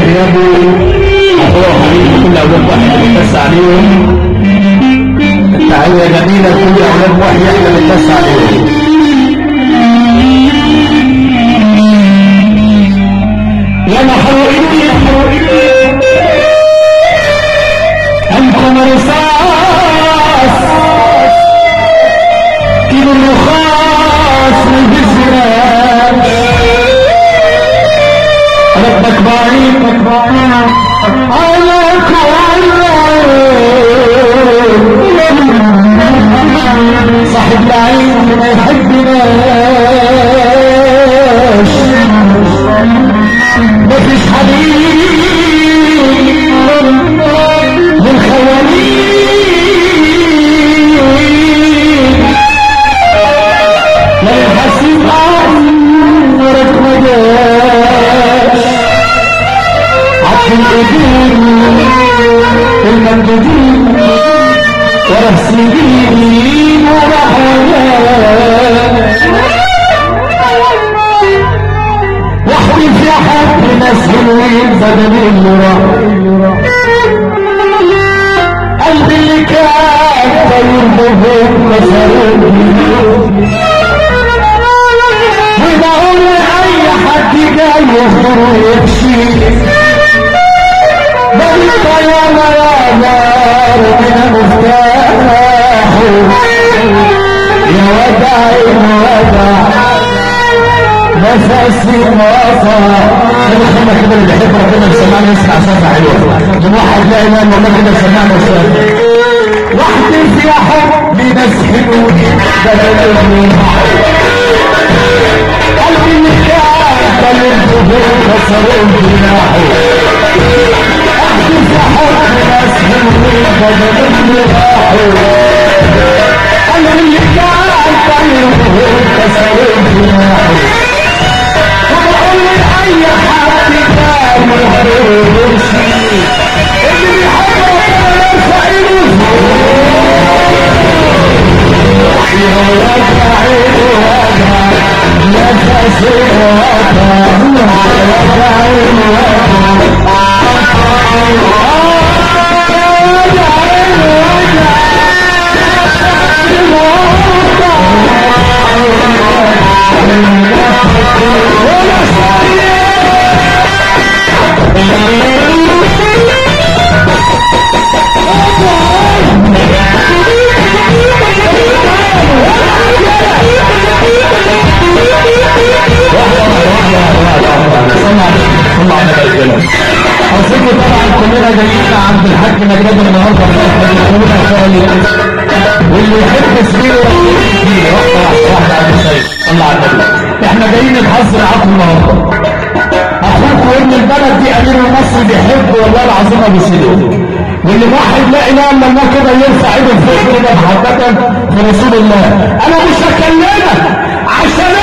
غيابه اخويا وحبيبي كل اولاد واحد بيتمس عليهم. التعاويه جميله كل اولاد واحد احنا بنتمس عليهم. يا محروقين يا محروقين انتم رصاص كيلو الرخاص والبزران ربك بعيد على كل صاحب العين ما يحبناش مفيش حبيب للخوالين لا يحسب عمرك ما جاش عطف القديم الممدودين ورا سنين ورا حياة وحدي في حد ناس حلوين بدل اللي راح قلبي اللي كان طير بهم مساروني وبقول لأي حد جاي يخطر ويمشي بقيت يا نار من مفتاحه يا وداع الوداع نفسي وطا خلينا كده اللي بيحب ربنا بيسمعنا يسمع صوتها حلوه من واحد لا اله الا الله كده سمعنا وسمعنا وحدي في حبي ناس حلوين بدل قلبي اللي كان طلب كسروا جناحه وحدي في حبي ناس حلوين بدل قلبي اللي كان طلب كسروا جناحه وبقول لأي حد كان يهربشي اللي بيحب ربنا يرفع ايده يا وجع الوجع نفس الوجع وجع حسيتوا طبعا كلنا جايين عند الحاج مجدد النهارده واللي يحب سبيله يجيله واحده عند السيد صلى على النبي. احنا جايين نحذر عقل النهارده اخوك وابن البلد دي امير مصر بيحب والله العظيم ابو سيدو واللي واحد لا اله الا الله كده يرفع ايده فوق كده محبه في رسول الله. انا مش هكلمك عشان